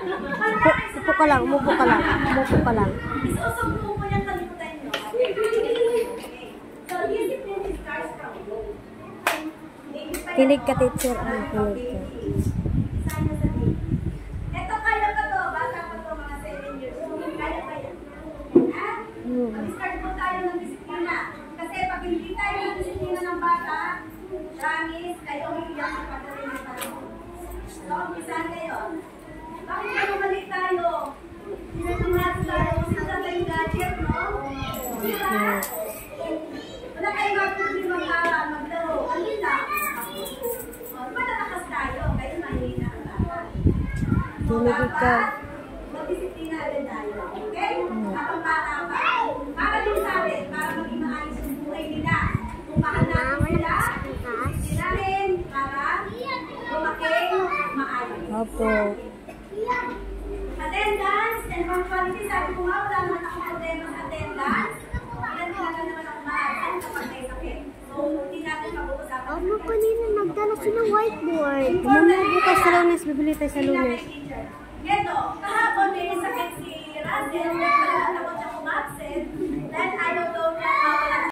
Umupo ka lang, umupo ka lang. Umupo ka lang. Isusubo mo yung kalimutan nyo. So, discipline starts from home. Kinig ka, teacher. Ano, kinig ka. Ito, kaya pa to. Bata pa to, mga 7 years old. Kaya pa yan. Ha? Mag-start po tayo ng disiplina. Kasi pag hindi tayo ng disiplina ng bata, promise, kayo iiyak sa pagdating ng panahon. So, umpisahan kayo. Bakit kayo mali tayo? Sinatumalas tayo. Sila tayong gadget, no? Sila? Wala tayong matuloy maglaro. Alita? Malalakas tayo. Kayo mahina ang bata. Kinig ka. Mag-disiplina din tayo. Okay? Kapag bata pa. Para din sa atin. Para maging maayos yung buhay nila. Kung mahanapin sila, sila rin para lumaki maayos. Opo. Attendance and punctuality. Sabi ko nga, wala naman ako problema sa attendance. Ilan talaga naman ako ma-attend kapag may sakit. So, hindi natin mag-uusapan. Ano kanina nagdala sila whiteboard? Mamaya bukas sa Lunes, bibili tayo sa Lunes. Ito, kahapon may sakit si Russell. Talagang takot siya kumabsent. Dahil ayaw daw niya mawala